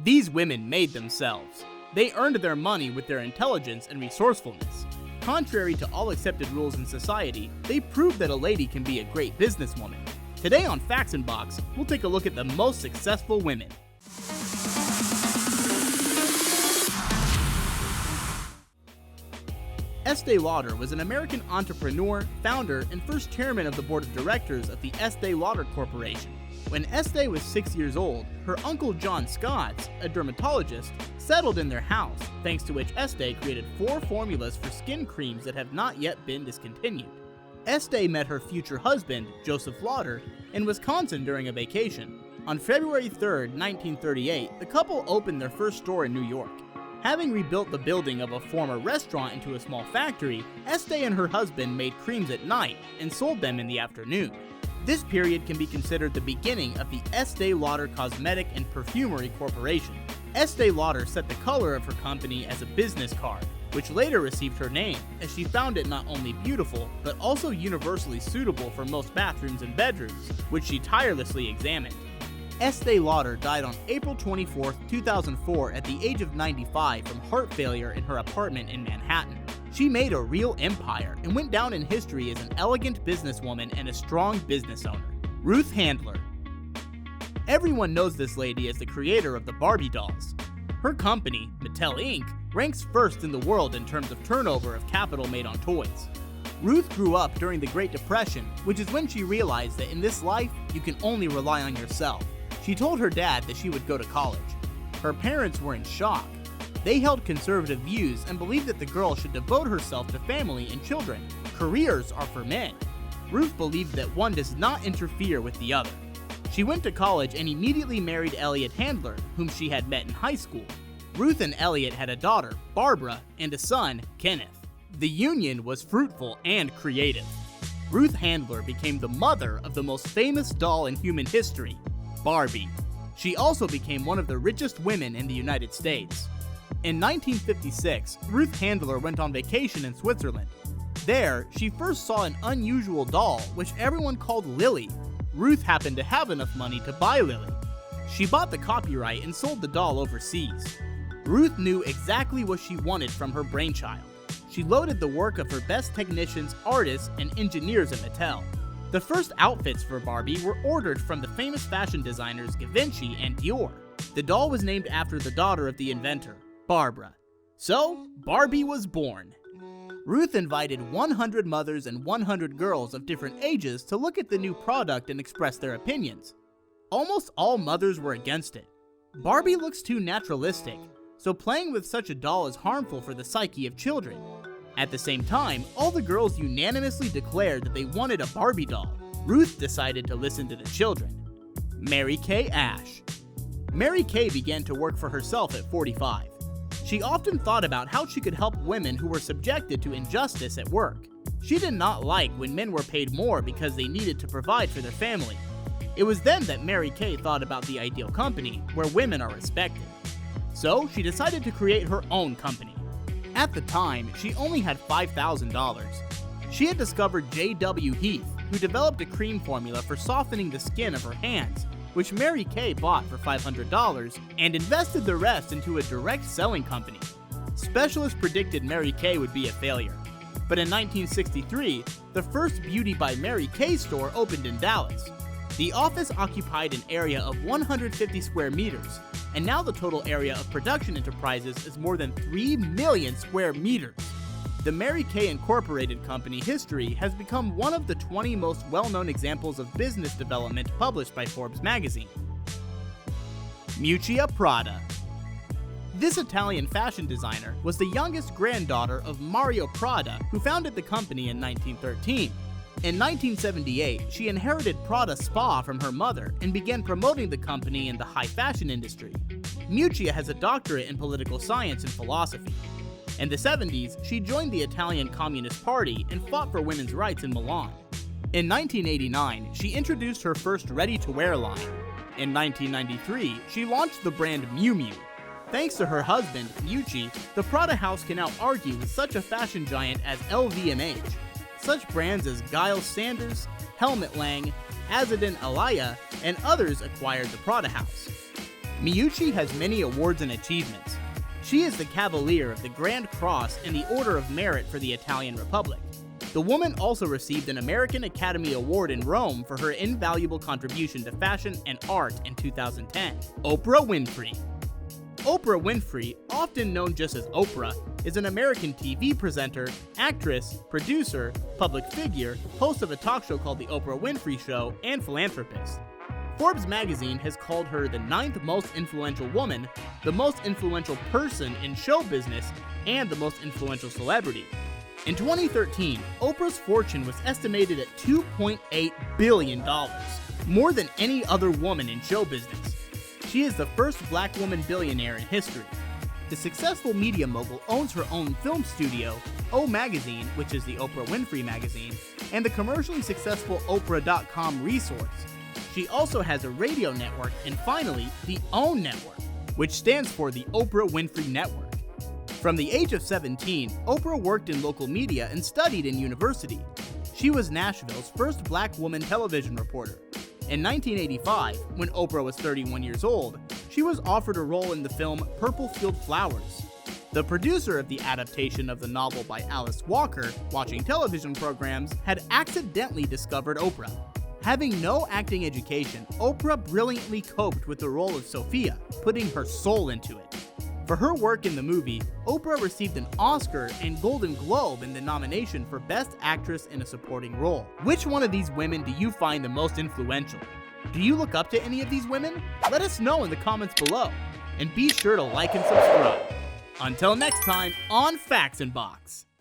These women made themselves. They earned their money with their intelligence and resourcefulness. Contrary to all accepted rules in society, they proved that a lady can be a great businesswoman. Today on Facts in Box, we'll take a look at the most successful women. Estee Lauder was an American entrepreneur, founder, and first chairman of the board of directors of the Estee Lauder Corporation. When Estee was 6 years old, her uncle John Scott, a dermatologist, settled in their house, thanks to which Estee created 4 formulas for skin creams that have not yet been discontinued. Estee met her future husband, Joseph Lauder, in Wisconsin during a vacation. On February 3, 1938, the couple opened their first store in New York. Having rebuilt the building of a former restaurant into a small factory, Estee and her husband made creams at night and sold them in the afternoon. This period can be considered the beginning of the Estee Lauder Cosmetic and Perfumery Corporation. Estee Lauder set the color of her company as a business card, which later received her name, as she found it not only beautiful, but also universally suitable for most bathrooms and bedrooms, which she tirelessly examined. Estee Lauder died on April 24, 2004 at the age of 95 from heart failure in her apartment in Manhattan. She made a real empire and went down in history as an elegant businesswoman and a strong business owner. Ruth Handler. Everyone knows this lady as the creator of the Barbie dolls. Her company, Mattel Inc., ranks first in the world in terms of turnover of capital made on toys. Ruth grew up during the Great Depression, which is when she realized that in this life, you can only rely on yourself. She told her dad that she would go to college. Her parents were in shock. They held conservative views and believed that the girl should devote herself to family and children. Careers are for men. Ruth believed that one does not interfere with the other. She went to college and immediately married Elliot Handler, whom she had met in high school. Ruth and Elliot had a daughter, Barbara, and a son, Kenneth. The union was fruitful and creative. Ruth Handler became the mother of the most famous doll in human history, Barbie. She also became one of the richest women in the United States. In 1956, Ruth Handler went on vacation in Switzerland. There, she first saw an unusual doll, which everyone called Lily. Ruth happened to have enough money to buy Lily. She bought the copyright and sold the doll overseas. Ruth knew exactly what she wanted from her brainchild. She loaded the work of her best technicians, artists, and engineers at Mattel. The first outfits for Barbie were ordered from the famous fashion designers Givenchy and Dior. The doll was named after the daughter of the inventor, Barbara. So, Barbie was born. Ruth invited 100 mothers and 100 girls of different ages to look at the new product and express their opinions. Almost all mothers were against it. Barbie looks too naturalistic, so playing with such a doll is harmful for the psyche of children. At the same time, all the girls unanimously declared that they wanted a Barbie doll. Ruth decided to listen to the children. Mary Kay Ash. Mary Kay began to work for herself at 45. She often thought about how she could help women who were subjected to injustice at work. She did not like when men were paid more because they needed to provide for their family. It was then that Mary Kay thought about the ideal company, where women are respected. So she decided to create her own company. At the time, she only had $5,000. She had discovered J.W. Heath, who developed a cream formula for softening the skin of her hands, which Mary Kay bought for $500 and invested the rest into a direct selling company. Specialists predicted Mary Kay would be a failure. But in 1963, the first Beauty by Mary Kay store opened in Dallas. The office occupied an area of 150 square meters, and now the total area of production enterprises is more than 3 million square meters. The Mary Kay Incorporated company history has become one of the 20 most well-known examples of business development published by Forbes magazine. Miu Miu Prada. This Italian fashion designer was the youngest granddaughter of Mario Prada, who founded the company in 1913. In 1978, she inherited Prada Spa from her mother and began promoting the company in the high fashion industry. Miu Miu has a doctorate in political science and philosophy. In the 70s, she joined the Italian Communist Party and fought for women's rights in Milan. In 1989, she introduced her first ready-to-wear line. In 1993, she launched the brand Miu Miu. Thanks to her husband, Miu Miu, the Prada house can now argue with such a fashion giant as LVMH. Such brands as Giles Sanders, Helmut Lang, Azzedine Alaïa, and others acquired the Prada house. Miyuchi has many awards and achievements. She is the Cavalier of the Grand Cross and the Order of Merit for the Italian Republic. The woman also received an American Academy Award in Rome for her invaluable contribution to fashion and art in 2010. Oprah Winfrey. Oprah Winfrey, often known just as Oprah, is an American TV presenter, actress, producer, public figure, host of a talk show called The Oprah Winfrey Show, and philanthropist. Forbes magazine has called her the 9th most influential woman, the most influential person in show business, and the most influential celebrity. In 2013, Oprah's fortune was estimated at $2.8 billion, more than any other woman in show business. She is the first black woman billionaire in history. The successful media mogul owns her own film studio, O Magazine, which is the Oprah Winfrey magazine, and the commercially successful Oprah.com resource. She also has a radio network and finally, the OWN network, which stands for the Oprah Winfrey Network. From the age of 17, Oprah worked in local media and studied in university. She was Nashville's first black woman television reporter. In 1985, when Oprah was 31 years old, she was offered a role in the film Purple Field Flowers. The producer of the adaptation of the novel by Alice Walker, watching television programs, had accidentally discovered Oprah. Having no acting education, Oprah brilliantly coped with the role of Sophia, putting her soul into it. For her work in the movie, Oprah received an Oscar and Golden Globe in the nomination for Best Actress in a Supporting Role. Which one of these women do you find the most influential? Do you look up to any of these women? Let us know in the comments below. And be sure to like and subscribe. Until next time on Facts Inbox.